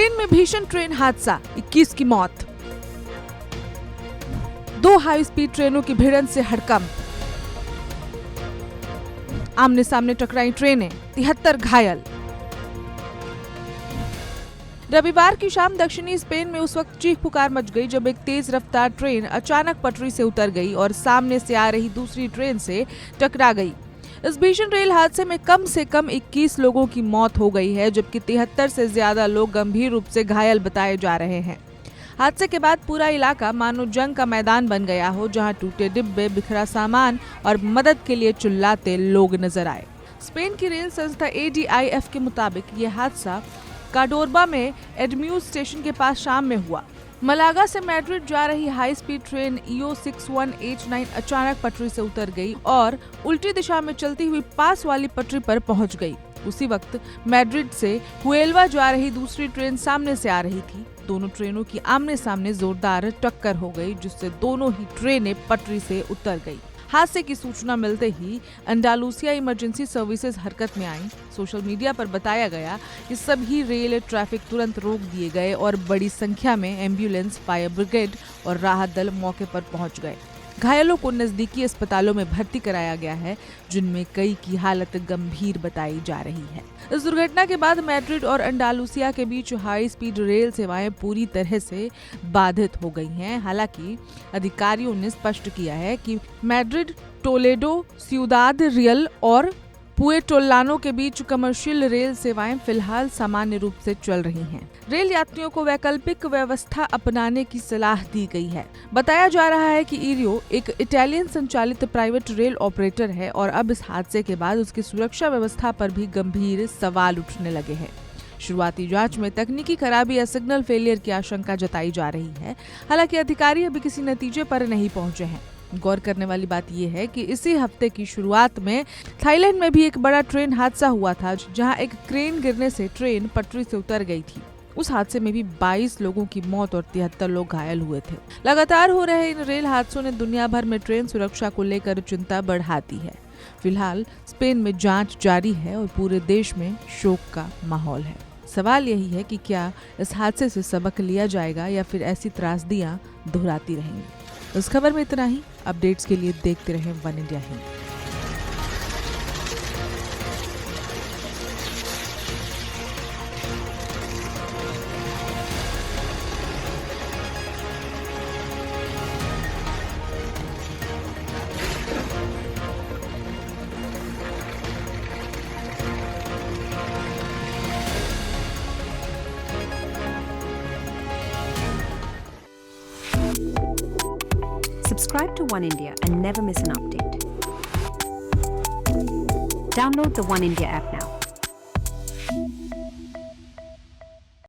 Spain में भीषण train हादसा, 21 की मौत। 2 हाई स्पीड ट्रेनों की भिड़ंत से हड़कंप। आमने सामने टकराई ट्रेनें, 73 घायल। रविवार की शाम दक्षिणी स्पेन में उस वक्त चीख पुकार मच गई जब एक तेज रफ्तार ट्रेन अचानक पटरी से उतर गई और सामने से आ रही दूसरी ट्रेन से टकरा गई। इस भीषण रेल हादसे में कम से कम 21 लोगों की मौत हो गई है, जबकि 73 से ज्यादा लोग गंभीर रूप से घायल बताए जा रहे हैं। हादसे के बाद पूरा इलाका मानो जंग का मैदान बन गया हो, जहां टूटे डिब्बे, बिखरा सामान और मदद के लिए चिल्लाते लोग नजर आए। स्पेन की रेल संस्था ADIF के मुताबिक ये हादसा कार्डोबा में एडम्यूज स्टेशन के पास शाम में हुआ। मलागा से मैड्रिड जा रही हाई स्पीड ट्रेन EO6189 अचानक पटरी से उतर गई और उल्टी दिशा में चलती हुई पास वाली पटरी पर पहुंच गई। उसी वक्त मैड्रिड से हुएल्वा जा रही दूसरी ट्रेन सामने से आ रही थी। दोनों ट्रेनों की आमने सामने जोरदार टक्कर हो गई, जिससे दोनों ही ट्रेनें पटरी से उतर गई। हादसे की सूचना मिलते ही अंडालूसिया इमरजेंसी सर्विसेज हरकत में आई। सोशल मीडिया पर बताया गया कि सभी रेल ट्रैफिक तुरंत रोक दिए गए और बड़ी संख्या में एम्बुलेंस, फायर ब्रिगेड और राहत दल मौके पर पहुंच गए। घायलों को नजदीकी अस्पतालों में भर्ती कराया गया है, जिनमें कई की हालत गंभीर बताई जा रही है। इस दुर्घटना के बाद मैड्रिड और अंडालूसिया के बीच हाई स्पीड रेल सेवाएं पूरी तरह से बाधित हो गई हैं। हालांकि अधिकारियों ने स्पष्ट किया है कि मैड्रिड, टोलेडो, सिउदाद रियल और पुएटोलानो के बीच कमर्शियल रेल सेवाएं फिलहाल सामान्य रूप से चल रही हैं। रेल यात्रियों को वैकल्पिक व्यवस्था अपनाने की सलाह दी गई है। बताया जा रहा है कि इरियो एक इटालियन संचालित प्राइवेट रेल ऑपरेटर है और अब इस हादसे के बाद उसकी सुरक्षा व्यवस्था पर भी गंभीर सवाल उठने लगे हैं। शुरुआती जांच में तकनीकी खराबी या सिग्नल फेलियर की आशंका जताई जा रही है। हालांकि अधिकारी अभी किसी नतीजे पर नहीं पहुंचे हैं। गौर करने वाली बात यह है कि इसी हफ्ते की शुरुआत में थाईलैंड में भी एक बड़ा ट्रेन हादसा हुआ था, जहां एक क्रेन गिरने से ट्रेन पटरी से उतर गई थी। उस हादसे में भी 22 लोगों की मौत और 73 लोग घायल हुए थे। लगातार हो रहे इन रेल हादसों ने दुनिया भर में ट्रेन सुरक्षा को लेकर चिंता बढ़ा दी है। फिलहाल स्पेन में जांच जारी है और पूरे देश में शोक का माहौल है। सवाल यही है कि क्या इस हादसे से सबक लिया जाएगा या फिर ऐसी त्रासदियां दोहराती रहेंगी। इस खबर में इतना ही। अपडेट्स के लिए देखते रहें one India Hind. Subscribe to One India and never miss an update. Download the One India app now.